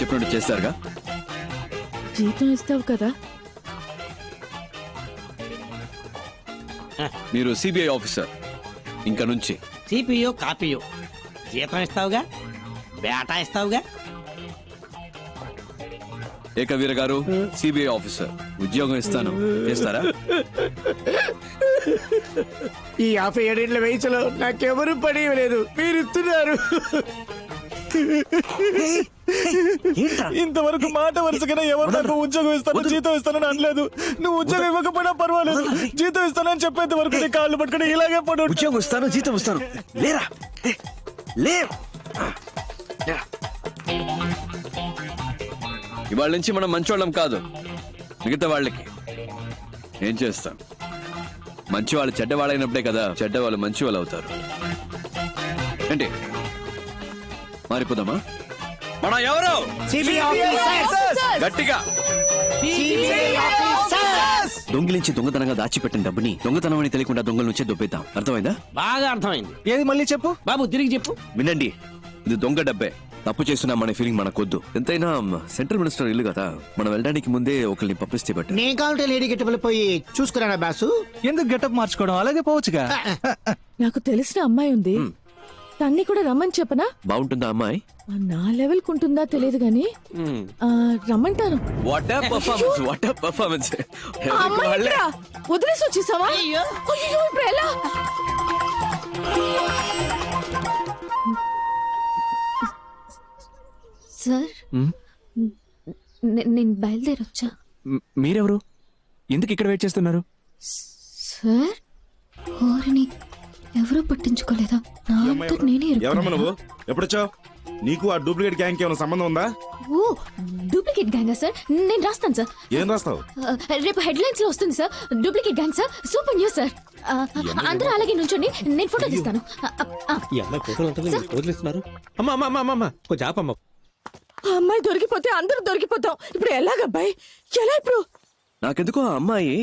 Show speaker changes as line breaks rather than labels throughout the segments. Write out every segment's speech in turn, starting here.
చెప్పినట్టు చేస్తారుగా?
జీతం ఇస్తావు కదా?
మీరు సిబిఐ ఆఫీసర్, ఇంకా నుంచి
సిపియో కాపీయో జీతం ఇస్తావుగా, బేటా ఇస్తావుగా.
ఏకవీర గారు సిబిఐ ఆఫీసర్, ఉద్యోగం ఇస్తాను, చేస్తారా?
ఈ 57 వయసులో నాకెవరు పని లేదు, మీరు ఇస్తున్నారు. ఇంతవరకు మాట వరుసగా ఎవరు నాకు ఉద్యోగం ఇస్తాను జీతం ఇస్తానని అనలేదు. నువ్వు ఉద్యోగం ఇవ్వకపోయినా పర్వాలేదు, జీతం ఇస్తానని చెప్పేంత వరకు నీ కాళ్ళు పట్టుకుని ఇలాగే పడు.
ఉద్యోగం ఇస్తాను జీతం ఇస్తాను, లేరా లే.
ఇవాళ నుంచి మనం మంచోళ్ళం కాదు, మిగతా వాళ్ళకి ఏం చేస్తాం? మంచి వాళ్ళు చెడ్డవాళ్ళైనప్పుడే కదా చెడ్డవాళ్ళు మంచి వాళ్ళు అవుతారు. ఏంటి మారిపోదామా? మన ఎవరు? గట్టిగా
దొంగిలించి దొంగతనంగా దాచిపెట్టిన డబ్బుని దొంగతనం అని తెలియకుండా దొంగల నుంచే దొబ్బేద్దాం. అర్థమైందా?
బాగా అర్థమైంది.
ఏది మళ్ళీ చెప్పు
బాబు, తిరిగి చెప్పు.
వినండి, ఇది దొంగ డబ్బే. తప్పు చేస్తున్నామనే ఫీలింగ్ మనకొద్దు. ఎంతైనా సెంట్రల్ మినిస్టర్ ఇల్లు కదా, మనం వెళ్ళడానికి ముందే ఒకరిని పబ్లిసిటీ పెట్టాలి.
నేను కావాలంటే లేడీ గెటప్ పోయి చూసుకురానా బాసు?
ఎందుకు గెటప్ మార్చుకోవడం, అలాగే పోవచ్చుగా.
నాకు తెలిసిన అమ్మాయి ఉంది, తన్ని కూడా రమ్మని చెప్పనా?
బాగుంటుందా అమ్మాయి?
నా లెవెల్ కుంటుందా తెలియదు గాని రమ్మంటాను.
What a performance, what a performance.
ఆ అమ్మాయి ఎక్కడా? వదిలేసి వచ్చేసావా? అయ్యో, ఇప్పుడు ఎలా?
సార్, నేను బయలుదేరొచ్చా?
మీరెవరు? ఎందుకు ఇక్కడ వెయిట్ చేస్తున్నారు?
సార్, ఓరిని ఎవరూ పట్టించుకోలేదా? నా అంతట నేనే
ఎవరమ్మా నువ్వు?
ఇరుక్కున్నానా?
ఎప్పుడొచ్చావు? నీకు ఆ డూప్లికేట్ గ్యాంగ్ ఏమైనా సంబంధం ఉందా?
ఓ, డూప్లికేట్ గ్యాంగా సార్? నేను రాస్తాను సార్.
ఏం రాస్తావు?
రేపు హెడ్లైన్స్ లో వస్తుంది sir. Duplicate gang sir, super news sir. అందరూ అలాగే నుంచోండి, నేను ఫోటో తీస్తాను.
ఈ అమ్మాయి ఫోటోలు అంతా వదిలేస్తున్నారు. అమ్మా అమ్మా అమ్మా అమ్మా, కొంచెం ఆపమ్మా.
ఆ అమ్మాయి దొరికిపోతే అందరూ దొరికిపోతాం. ఇప్పుడు ఎలాగబ్బాయి, ఎలా ఇప్పుడు?
నాకెందుకో ఆ అమ్మాయి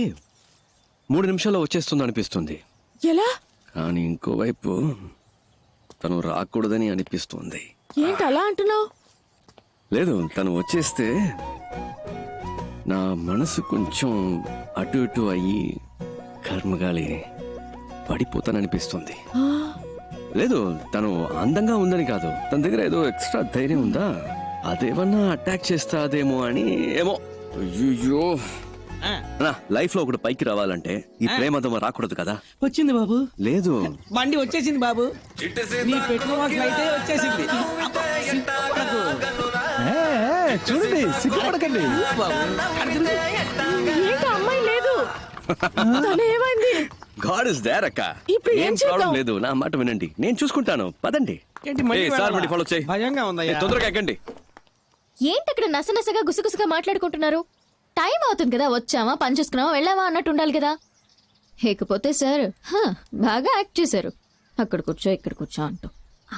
3 నిమిషాల్లో వచ్చేస్తుంది అనిపిస్తుంది.
ఎలా?
కానీ ఇంకోవైపు తను రాకూడదని అనిపిస్తుంది.
ఏంటి అలా అంటున్నావు?
లేదు, తను వచ్చేస్తే నా మనసు కొంచెం అటు ఇటు అయ్యి కర్మగాలి పడిపోతాననిపిస్తుంది. లేదు, తను అందంగా ఉందని కాదు, తన దగ్గర ఏదో ఎక్స్ట్రా ధైర్యం ఉందా, అదేమన్నా అటాక్ చేస్తాదేమో అని. ఏమో. అయ్యో, లైఫ్ లో ఒకటి పైకి రావాలంటే ఈ ప్రేమదం రాకూడదు కదా.
వచ్చింది బాబు.
లేదు,
బండి వచ్చేసింది బాబు. నీ పెట్టిన ఫ్లైట్ వచ్చేసింది.
చూడండి, సిగ్గుపడకండి.
ఏంటి అమ్మాయి లేదు? తను ఏమైంది?
గాడ్ ఇస్ దేర్ అక్క.
ఇప్పుడు ఏం
ఏం
చేద్దాం?
ప్రాబ్లం లేదు, నా మాట వినండి, నేను చూసుకుంటాను. పదండి.
ఏంటి మళ్ళీ
ఏయ్, సార్
వెళ్ళాలా?
బండి ఫాలో చేయి.
భయంగా ఉందయ్యా.
తొందరగా ఎక్కండి.
ఏంటి అక్కడ నసనసగా గుసగుసగా మాట్లాడుకుంటున్నారు? టైం అవుతుంది కదా, వచ్చామా పని చేసుకున్నావా వెళ్ళావా అన్నట్టు ఉండాలి కదా. లేకపోతే సార్ బాగా యాక్ట్ చేశారు, అక్కడ కూర్చో ఇక్కడ కూర్చో అంటూ.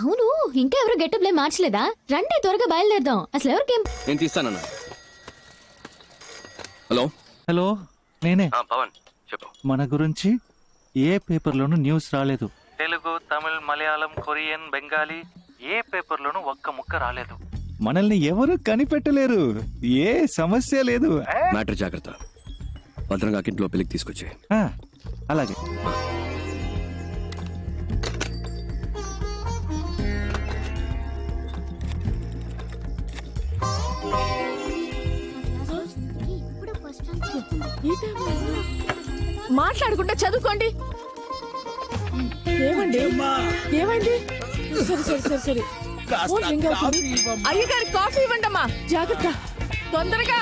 అవును, ఇంకా ఎవరు గెటప్లే మార్చలేదా? రండి త్వరగా బయలుదేరదాం. అసలు ఎవరికేం?
నేను తీస్తానన్నా. హలో
హలో, నేనే.
పవన్ చెప్పు.
మన గురించి ఏ పేపర్లోనూ న్యూస్ రాలేదు.
తెలుగు, తమిళ్, మలయాళం, కొరియన్, బెంగాలీ ఏ పేపర్లోనూ ఒక్క ముక్క రాలేదు.
మనల్ని ఎవరు కనిపెట్టలేరు, ఏ సమస్య లేదు.
మ్యాటర్ జాగ్రత్త. భద్రంగా ఇంట్లో పెళ్లికి తీసుకొచ్చే.
అలాగే.
మాట్లాడుకుంటే చదువుకోండి. ఏమండి, ఏమైంది? సరే సరే సరే సరే, ఫోన్ రింగ్ అవుతుంది. అయ్యగారి కాఫీ ఇవ్వండమ్మా. జాగ్రత్త, తొందరగా.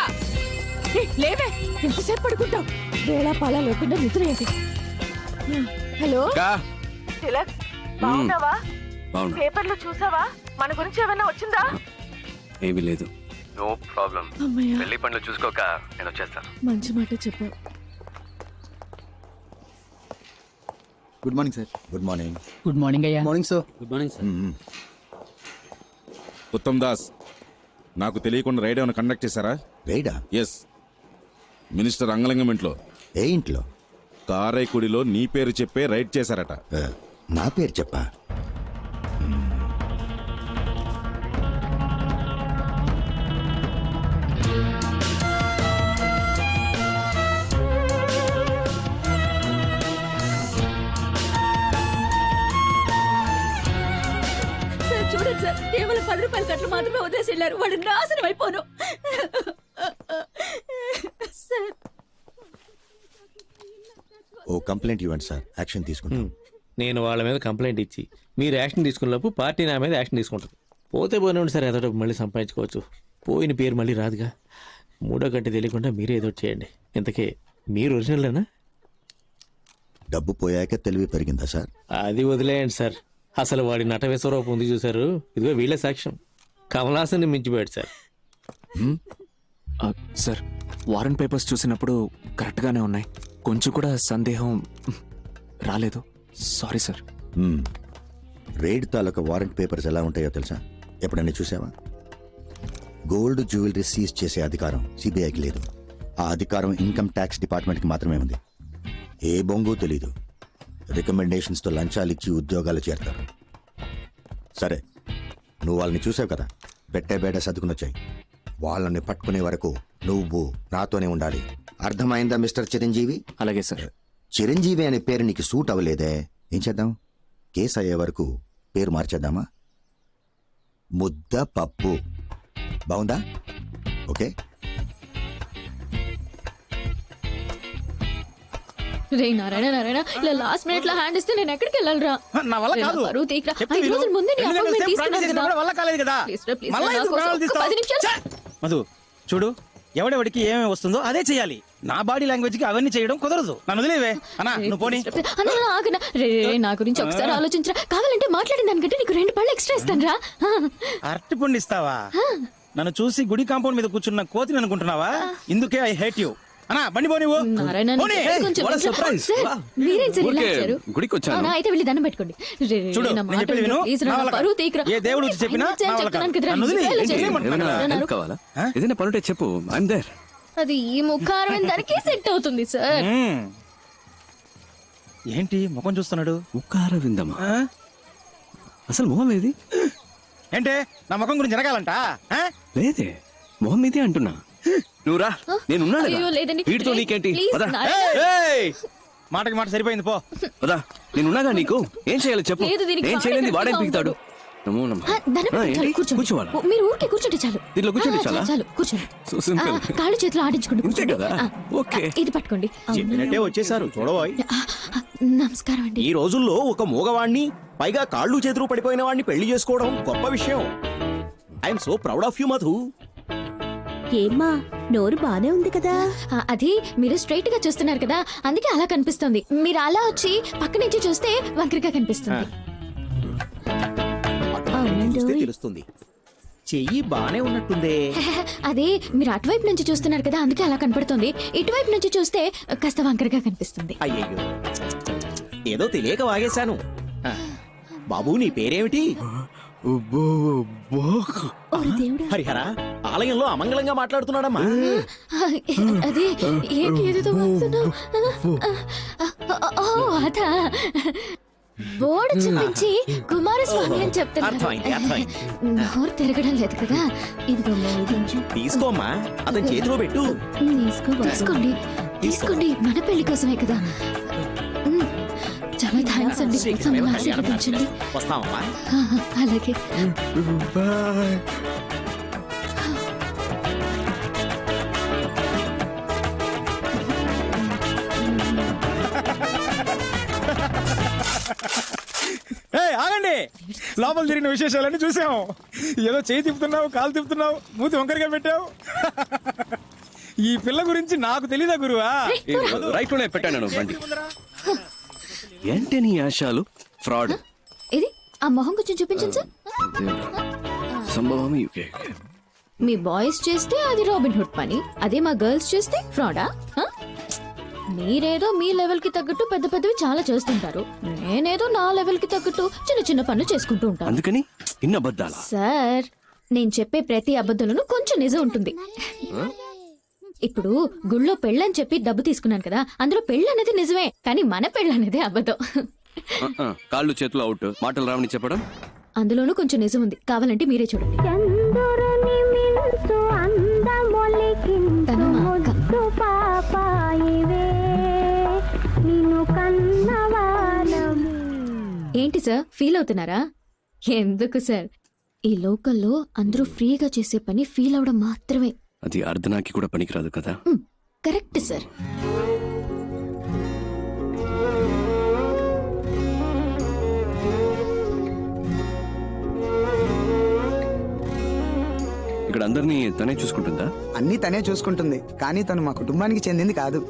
లేవే, ఎంతసేపు పడుకుంటావు? వేళ పాలా లేకుండా నిద్ర ఏంటి? హలో తిలక్, బాగున్నావా? పేపర్లో చూసావా? మన గురించి ఏమైనా వచ్చిందా?
ఏమీ లేదు. No problem.
అమ్మయ్య,
పెళ్లి పనులు చూసుకోక నేను వచ్చేస్తాను.
మంచి మాట చెప్పావు.
Good morning sir.
Good morning.
Good morning అయ్యా.
Morning sir.
Good morning sir.
Uttam Das, నాకు తెలియకుండా రైడ్ ఏమైనా కండక్ట్ చేశారా?
రైడా?
ఎస్, మినిస్టర్ అంగలింగం ఇంట్లో.
ఏ ఇంట్లో?
కారైకుడిలో నీ పేరు చెప్పే రైడ్ చేశారట.
నా పేరు చెప్పా?
కేవలం 10 రూపాయల కట్లు మాత్రమే వదిలేసి వెళ్ళారు. వాడు నాశనం అయిపోను. సార్,
ఓ కంప్లైంట్ ఇవ్వండి సార్, యాక్షన్ తీసుకుంటాం.
నేను వాళ్ళ మీద కంప్లైంట్ ఇచ్చి మీరు యాక్షన్ తీసుకున్నప్పుడు పార్టీ నా మీద యాక్షన్ తీసుకుంటుంది. పోతే పోయినండి సార్, ఏదో ఒకటి మళ్ళీ సంపాదించుకోవచ్చు. పోయిన పేరు మళ్ళీ రాదుగా. మూడో గంట తెలియకుండా మీరే ఏదో ఒకటి చేయండి. ఇంతకీ మీరు ఒరిజినల్లేనా?
డబ్బు పోయాక తెలివి పెరిగిందా సార్?
అది వదిలేయండి సార్. అసలు వాడి నట విశ్వరూపం ఉంది చూసారు, ఇదిగో వీళ్ళే సాక్ష్యం. కమలాసన్ని మించిపోయాడు సార్.
సార్, వారెంట్ పేపర్స్ చూసినప్పుడు కరెక్ట్గానే ఉన్నాయి. కొంచెం కూడా సందేహం రాలేదు. Sorry sir.
రైడ్ తాలూకా వారెంట్ పేపర్స్ ఎలా ఉంటాయో తెలుసా? ఎప్పుడైనా చూసావా? గోల్డ్ జ్యువెలరీ సీజ్ చేసే అధికారం సిబిఐకి లేదు. ఆ అధికారం ఇన్కమ్ ట్యాక్స్ డిపార్ట్మెంట్కి మాత్రమే ఉంది. ఏ బొంగు తెలీదు. రికమెండేషన్స్తో లంచాలు ఇచ్చి ఉద్యోగాలు చేరతారు. సరే, నువ్వు వాళ్ళని చూసావు కదా, పెట్టే బేడ సర్దుకునొచ్చాయి. వాళ్ళని పట్టుకునే వరకు నువ్వు నాతోనే ఉండాలి. అర్థమైందా మిస్టర్ చిరంజీవి?
అలాగే సార్.
చిరంజీవి అనే పేరు నీకు సూట్ అవ్వలేదే, ఏం చేద్దాం? కేసు అయ్యే వరకు పేరు మార్చేద్దామా? ముద్ద పప్పు. బాగుందా? ఓకే.
రే నారాయణ నారాయణ, ఇలా లాస్ట్ మినిట్ లో హ్యాండ్ ఇస్తే నేను ఎక్కడికి వెళ్ళాలిరా?
నా వల్ల కాదు.
బరువు తీయకురా.
చెప్తే
5 రోజుల ముందే నీ
ఎందుకంటే
appointment
సేపు
తీసుకున్నాను
ప్రాక్టీస్
కదా.
చేసినా కూడా వల్ల కాలేదు కదా.
Please రా, please
మళ్ళా
రా, నా
ఎందుకు
కోసం
ప్రాణాలు
ఒక్క
తీస్తావు?
10 నిమిషాలు.
మధు చూడు, ఎవడెవడికి ఏమేమి వస్తుందో అదే చెయ్యాలి. నా బాడీ లాంగ్వేజ్ కి అవన్నీ చేయడం కుదరదు. నన్ను వదిలేవే అన్నా, నువ్వు పోనీ.
అన్న, ఆగనా. రే రే, నా గురించి ఒకసారి ఆలోచించరా. కావాలంటే మాట్లాడిన దానికంటే నీకు 2 పళ్ళు ఎక్స్ట్రా ఇస్తాను రా.
అరటి పండు ఇస్తావా? నన్ను చూసి గుడి కాంపౌండ్ మీద కూర్చున్న కోతిని అనుకుంటున్నావా? ఇందుకే ఐ హేట్ యూ. అన్నా, బండి పోనీ.
నారాయణ, కొంచెం సార్, మీరేం సార్ ఇలా
ఊరికే
వచ్చారు?
గుడికి వచ్చాను.
అవునా, అయితే వెళ్ళి దండం పెట్టుకోండి. రే, రే,
చూడు,
నా
నేను
మాట
చెప్పేది విను.
ప్లీజ్ రా,
నా
నా
వల్ల
పరువు తీయకురా.
ఏ దేవుడు వచ్చి చెప్పినా
ఆయన
నా వల్ల
చెప్తున్నాను
కాదు.
కదరా,
నన్ను వదిలేయ్.
ఇలా
ఏం
చేయండి.
చేయమంటున్నావు?
ఏమైనా హెల్ప్ కావాలా? ఏదైనా పనుంటే చెప్పు, ఐఎమ్ దేర్.
అది ఈ ముఖారం దానికి సెట్ అవుతుంది సార్.
ఏంటి ముఖం చూస్తున్నాడు?
ఉక్కార విందమా? అసలు మొహం ఏది?
ఏంటే నా ముఖం గురించి జరగాలంట?
లేదే, మొహం ఇదే అంటున్నా. నువ్వురా, నేనున్నాను
అయ్యో, లేదండి.
వీటితో నీకేంటి?
ప్లీజ్,
పద.
నారాయణ.
మాటకి మాట సరిపోయింది, పో.
పదా, నేనున్నాగా నీకు. ఏం చేయాలో చెప్పు.
లేదు, దీనికి
ఏం చేయలేని
వాడే
వాడేం
పెట్టుకుంటా
పీకుతాడు? నమో నమః.
దండం పెట్టుకోండి,
ఏంటి?
కూర్చోండి.
కూర్చోవాలా?
మీరు ఊరికే కూర్చోండి చాలు.
దీంట్లో కూర్చోండి చాలా?
చాలు, కూర్చోండి.
So simple.
కాళ్ళు చేతులు ఆడించుకోండి,
ఇంతే
కూర్చోండి.
కదా? ఓకే.
ఇది పట్టుకోండి.
చెప్పినట్టే వచ్చేసారు చూడబోయ్.
నమస్కారం అండి.
ఈ రోజుల్లో ఒక మూగవాణ్ణి, పైగా కాళ్ళు చేతులు పడిపోయిన వాడిని పెళ్లి చేసుకోవడం గొప్ప విషయం. I'm so proud of you Madhu.
ఏమ్మా, నోరు బానే ఉంది కదా?
అది మీరు స్ట్రైట్ గా చూస్తున్నారు కదా, అందుకే అలా కనిపిస్తుంది. మీరు అలా వచ్చి పక్క నుంచి చూస్తే వంకరగా కనిపిస్తుంది.
చూస్తే తెలుస్తుంది. చెయ్యి బానే ఉన్నట్టుందే.
అదే మీరు అటువైపు నుంచి చూస్తున్నారు కదా, అందుకే అలా కనపడుతుంది. ఇటువైపు నుంచి చూస్తే కాస్త వంకరగా కనిపిస్తుంది.
అయ్యయ్యో, ఏదో తెలియక వాగేశాను. ఆ, బాబు నీ పేరేమిటి? హరిహర, ఆలయంలో అమంగళంగా మాట్లాడుతున్నాడమ్మా.
అదే ఏంటి ఏదో వాగుతున్నావ్? ఓ, అదా బోర్డు చూపించి కుమారస్వామి అని చెప్తున్నారు.
అర్థమైంది, అర్థమైంది.
నోరు తిరగడం లేదు కదా. ఇదిగోమ్మా, ఇది ఉంచు.
తీసుకోమ్మా, అతని చేతిలో పెట్టు.
తీసుకోండి, తీసుకోండి. మన పెళ్లి కోసమే కదా. చాలా థ్యాంక్స్ అండి. మమ్మల్ని ఆశీర్వదించండి.
వస్తామమ్మా.
అలాగే.
ఆగండి, లోపల జరిగిన విశేషాలన్నీ చూసాము. ఏదో చేయి తిప్పుతున్నావు, కాలు తిప్పుతున్నావు, మూతి వంకరగా పెట్టావు. ఈ పిల్ల గురించి నాకు తెలీదా గురువా?
రైట్ లోనే పెట్టాను బండి. ఏంటి నీ ఆశాలు? ఫ్రాడ్.
ఇది ఆ మొహం కొంచెం చూపించండి సార్.
సంభవం యూకే.
మీ బాయ్స్ చేస్తే అది రాబిన్ హుడ్ పని, అదే మా గర్ల్స్ చేస్తే ఫ్రాడా? మీరేదో మీ లెవెల్ కి తగ్గట్టు పెద్ద పెద్దవి చాలా చేస్తుంటారు. నేనేదో నా లెవెల్ కి తగ్గట్టు చిన్న చిన్న పనులు చేసుకుంటూ ఉంటాను.
అందుకని ఇన్న అబద్ధాలా?
సార్, నేను చెప్పే ప్రతి అబద్ధంలోనూ కొంచెం నిజం ఉంటుంది. ఇప్పుడు గుళ్ళో పెళ్ళని చెప్పి డబ్బు తీసుకున్నాను కదా, అందులో పెళ్ళి అనేది నిజమే, కానీ మన పెళ్ళి అనేది అబద్ధం.
కాళ్ళు చేతులు అవుట్, మాటలు రావని చెప్పడం.
అందులోనూ కొంచెం నిజం ఉంది, కావాలంటే మీరే చూడండి. తను మా అక్క. ఏంటి సార్, ఫీల్ అవుతున్నారా? ఎందుకు సార్, ఈ లోకల్లో అందరూ ఫ్రీగా చేసే పని ఫీల్ అవడం మాత్రమే.
అది అర్ధనాకి కూడా పనికిరాదు కదా.
Correct sir.
ఇక్కడ అందరినీ తనే చూసుకుంటుందా?
అన్నీ తనే చూసుకుంటుంది, కానీ తను మా కుటుంబానికి చెందింది కాదు.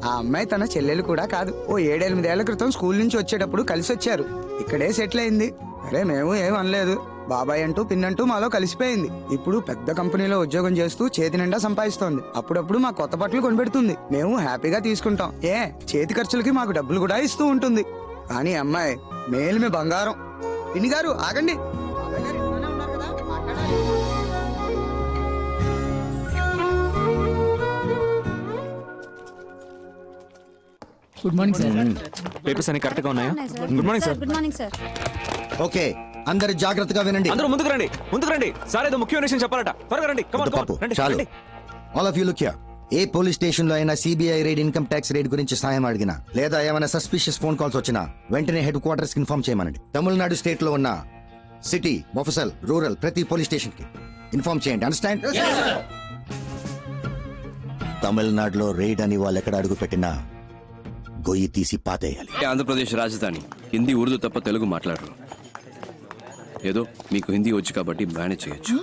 ఆ అమ్మాయి తన చెల్లెలు కూడా కాదు. ఓ 7-8 ఏళ్ల క్రితం స్కూల్ నుంచి వచ్చేటప్పుడు కలిసి వచ్చారు. ఇక్కడే సెటిల్ అయింది. అరే మేము ఏం అనలేదు. బాబాయ్ అంటూ పిన్నంటూ మాలో కలిసిపోయింది. ఇప్పుడు పెద్ద కంపెనీలో ఉద్యోగం చేస్తూ చేతి నిండా సంపాదిస్తోంది. అప్పుడప్పుడు మా కొత్త బట్టలు కొనిపెడుతుంది. మేము హ్యాపీగా తీసుకుంటాం. చేతి ఖర్చులకి మాకు డబ్బులు కూడా ఇస్తూ ఉంటుంది. కానీ అమ్మాయి మేలుమే బంగారం. పిన్ని గారు ఆగండి. బాబాయ్ గారు ఇంట్లోనే ఉన్నారు కదా, మాట్లాడాలి.
Good morning sir.
పేపర్స్ అన్ని కరెక్ట్ గా ఉన్నాయా? Good morning sir.
Good morning sir.
Okay, అందరు జాగ్రత్తగా వినండి.
అందరూ ముందుకు రండి, ముందుకు రండి. సార్ ఏదో ముఖ్యమైన విషయం చెప్పాలట. త్వరగా రండి. Come on, come on.
పాపు,
రండి,
చాలు.
రండి.
All of you look here. A police station లో అయినా CBI raid, income tax raid గురించి సాయం అడిగినా లేదా ఏమైనా సస్పిషియస్ ఫోన్ కాల్స్ వచ్చినా వెంటనే హెడ్ క్వార్టర్స్ కి ఇన్ఫార్మ్ చేయమనండి. తమిళనాడు స్టేట్ లో ఉన్న సిటీ, మొఫసల్, రూరల్ ప్రతి పోలీస్ స్టేషన్ కి ఇన్ఫార్మ్ చేయండి. అండర్స్టాండ్? తమిళనాడులో రైడ్ అని వాళ్ళు ఎక్కడ అడుగు పెట్టినా గొయ్యి తీసి పాతేయాలి.
ఆంధ్రప్రదేశ్ రాజధాని. హిందీ, ఉర్దూ తప్ప తెలుగు మాట్లాడరు. ఏదో మీకు హిందీ వచ్చు కాబట్టి మేనేజ్ చేయొచ్చు.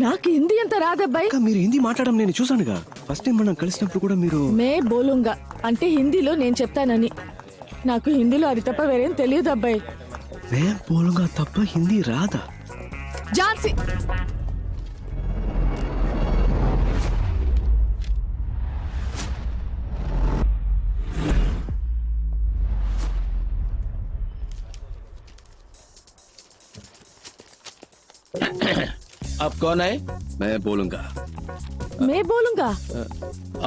నాకు హిందీ అంత రాదబ్బాయి.
మీరు హిందీ మాట్లాడడం నేను చూసానుగా. ఫస్ట్ టైం మనం కలిసినప్పుడు కూడా మీరు
మే బోలుంగా అంటే హిందీలో నేను చెప్తానని. నాకు హిందీలో అది తప్ప వేరేం తెలియదు అబ్బాయి.
మే బోలుగా తప్ప హిందీ రాదా?
ఝాన్సీ
आप कौन है?
मैं बोलूंगा.
మే బోలుంగా.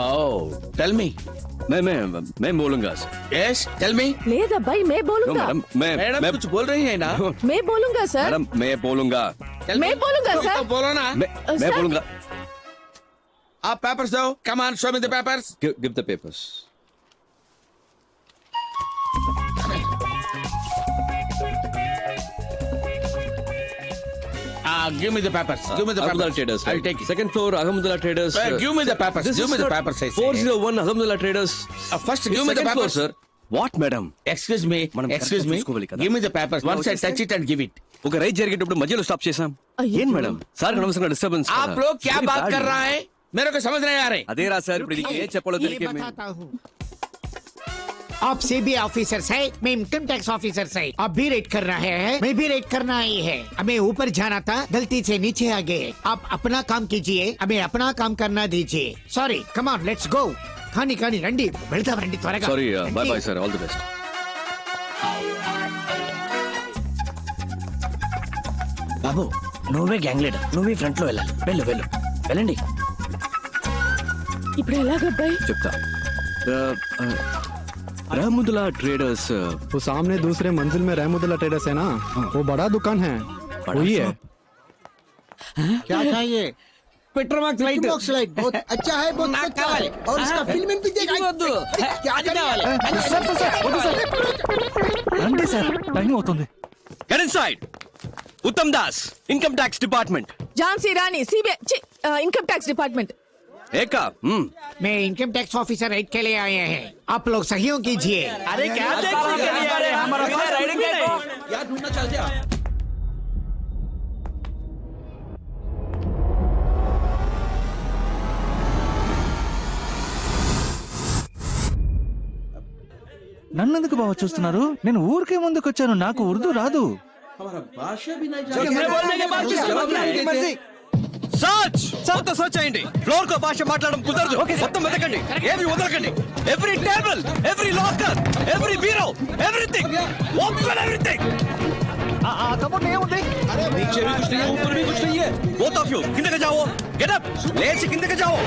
Oh, tell me.
मैं बोलूंगा सर.
Yes, tell me.
లేదబ్బాయి మే
No,
బోలుంగా.
मैडम
मैडम
मैं
कुछ बोल रही है ना?
మే బోలుంగా సార్.
मैडम मैं बोलूंगा.
Tell
मैं
me.
बोलूंगा,
तो
सर.
बोलो ना.
मैं
सर.
बोलूंगा.
आप पेपर्स दो. Come on, show me the papers.
Give the papers.
Give me the papers. Give me the
Ahmedullah
papers.
Traders.
I'll take it.
Second floor, Ahmedullah Traders.
Give me the papers.
This
Give
is
me the
not
papers. I say.
401 Ahmedullah Traders.
First,
It's
give me the
second floor,
papers.
sir. What, madam?
Excuse me.
మనం
Excuse
correct గా
me.
చూసుకోవాలి కదా.
Give me the papers. Once I touch it and give it.
ఒక ride జరిగేటప్పుడు మధ్యలో stop చేసాం.
అయ్యో.
ఏం మేడం? సార్ అనవసరంగా డిస్టర్బెన్స్.
आप लोग क्या बात कर रहा है? मेरे को समझ नहीं आ रहे.
అదే రా సార్, ఇప్పుడు ఏ చెప్పాలో తెలియకే
आप सीबीआई ऑफिसर है, मैं इनकम टैक्स ऑफिसर है. आप भी रेड कर रहे हैं, मैं भी रेड करना ही है. हमें ऊपर जाना था, गलती से नीचे आ गए. आप अपना काम कीजिए, हमें अपना काम करना दीजिए. Sorry, come on, let's go. खानी खानी రండి, వెళ్దాం రండి త్వరగా.
Sorry, bye bye sir, all the best.
బాబు నువ్వే గ్యాంగ్ లీడర్, నువ్వే ఫ్రంట్ లో వెళ్ళాలి. వెళ్ళు వెళ్ళు వెళ్ళండి.
ఇప్పుడు ఎలాగబ్బాయి?
చెప్తా. रहमुदुल्ला ट्रेडर्स,
वो सामने दूसरे मंजिल में रहमुदुल्ला ट्रेडर्स है ना, वो बड़ा दुकान है, वही है.
क्या चाहिए?
पेट्रोमाक्स लाइट बहुत अच्छा है, बहुत अच्छा है. और इसका फिल्म भी देखा. क्या चाहिए?
రండి సార్, టైం అవుతుంది.
Get inside. उत्तम दास, इनकम टैक्स डिपार्टमेंट.
ఝాన్సీ రాణి సిబిఐ ఇన్కమ్ ట్యాక్స్ డిపార్ట్మెంట్.
एका
मैं इनकम टैक्स ऑफिसर रेड के लिए आए हैं. आप लोग सहयोग कीजिए.
అరే క్యా देखने के लिए आ रहे हैं? हमारा पास राइडिंग है को
यार ढूंढना चल जा.
నన్నెందుకు బావ చూస్తున్నారు? నేను ఊరికే ముందుకు వచ్చాను, నాకు ఉర్దూ రాదు.
సర్చ్ మొత్తం సర్చ్ చేయండి. ఫ్లోర్ కో భాష మాట్లాడడం కుదరదు. మొత్తం వెతకండి, ఏమి వదలకండి. Every table, every locker, every bureau, everything, open everything.
नीचे भी कुछ नहीं है, ऊपर भी कुछ नहीं है.
बोथ ऑफ यू కిందకి जाओ. गेट अप, लेट से కిందకి जाओ.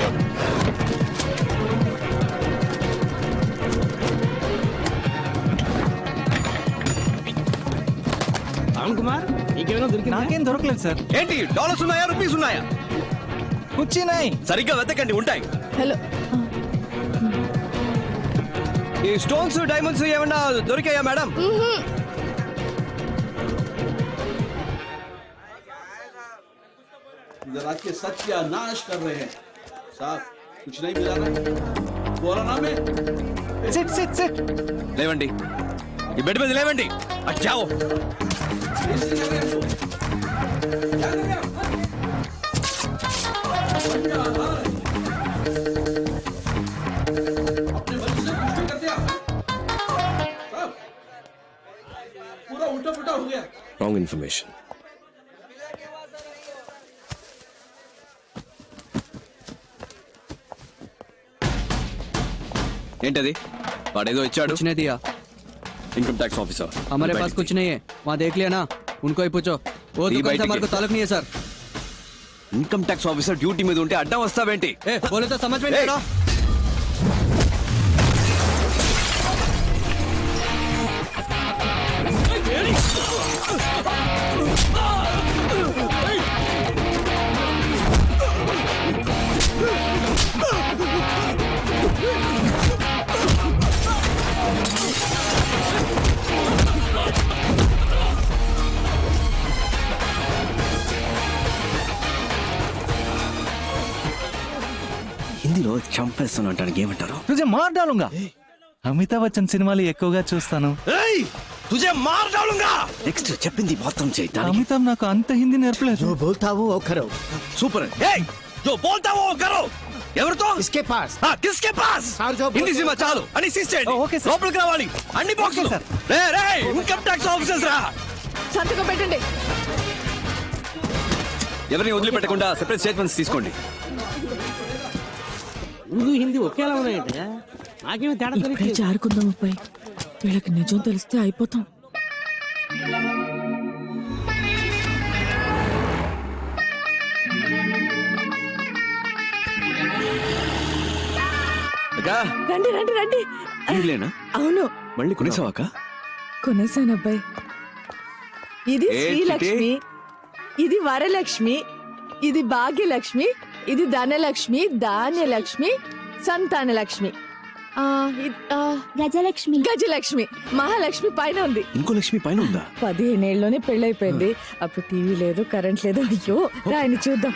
రామ్ కుమార్, నీకేమైనా దొరికిందా?
నాకేం దొరకలేదు సార్.
ఏంటి డాలర్స్ ఉన్నాయా, రూపీస్ ఉన్నాయా?
కూర్చున్నాయి.
సరిగ్గా వెతకండి, ఉంటాయి.
హలో
ఈ స్టోన్స్, డైమండ్స్ ఏమన్నా దొరికాయా మేడం?
जरा के सत्यानाश कर रहे हैं साहब कुछ नहीं मिला ना बोला ना मैं
సిట్ సిట్ సిట్
లేవండి, ఈ బెడ్ మీద లేవండి. అచ్చావు
पूरा उल्टा पुल्टा हो गया
రాంగ్ ఇన్ఫర్మేషన్.
ఏంటది? వాడేదో ఇచ్చాడు.
कुछ नहीं दिया
ఇన్కమ్ ట్యాక్స్ ఆఫీసర్
हमारे पास कुछ नहीं है वहाँ देख लिया ना उनको ही पूछो वो
ये
दुकान
बैठ
से हमारे को
के-
ताल्लुक नहीं है sir
income tax officer duty మీద ఉంటే అడ్డం వస్తావేంటి?
ए बोले तो समझ में नहीं आ रहा
హిందీలో చంపేస్తాను అంటానికి ఏమంటారు?
तुझे मार डालूंगा అమితాబ్ బచ్చన్ సినిమాలు ఎక్కువగా చూస్తాను.
తుజే మార్ డాలూంగా. నెక్స్ట్ చెప్పింది మొత్తం చేయి.
అమితాబ్ నాకు అంత హిందీ నేర్పలేదు.
जो बोलता वो करो
సూపర్. ఏయ్ జో బోల్తా వో కరో. ఎవరితో?
इसके पास
కిస్కే పాస్.
సార్ జో
హిందీ సినిమా చాలు అని సీజ్ చేయండి.
Okay sir.
లోపలికి రావాలి అన్ని బాక్సులు. రే రే ఇన్కమ్ ట్యాక్స్ ఆఫీసర్స్ రా.
సంతకం పెట్టండి.
ఎవరిని వదిలిపెట్టకుండా సెపరేట్ స్టేట్మెంట్స్ తీసుకోండి.
ఉర్దూ హిందీ ఒకేలా ఉన్నాయంటే నాకేమో తేడా
ఇప్పుడే జారుకుందాం అబ్బాయి, వీళ్ళకి నిజం తెలిస్తే అయిపోతాం.
అక్కా,
రండి రండి రండి.
వీళ్ళేనా?
అవును
మళ్ళీ కొనేసావాక?
కొనేసాను అబ్బాయి. ఇది
ఏ
శ్రీలక్ష్మి, ఇది వరలక్ష్మి, ఇది భాగ్యలక్ష్మి, ఇది ధనలక్ష్మి, ధాన్యలక్ష్మి, సంతానలక్ష్మి, గజలక్ష్మి, గజలక్ష్మి, మహాలక్ష్మి పైన ఉంది.
ఇంకో లక్ష్మి పైన ఉందా?
15 ఏళ్ళలోనే పెళ్ళైపోయింది. అప్పుడు టీవీ లేదు, కరెంట్ లేదు. అయ్యో రాయని చూద్దాం.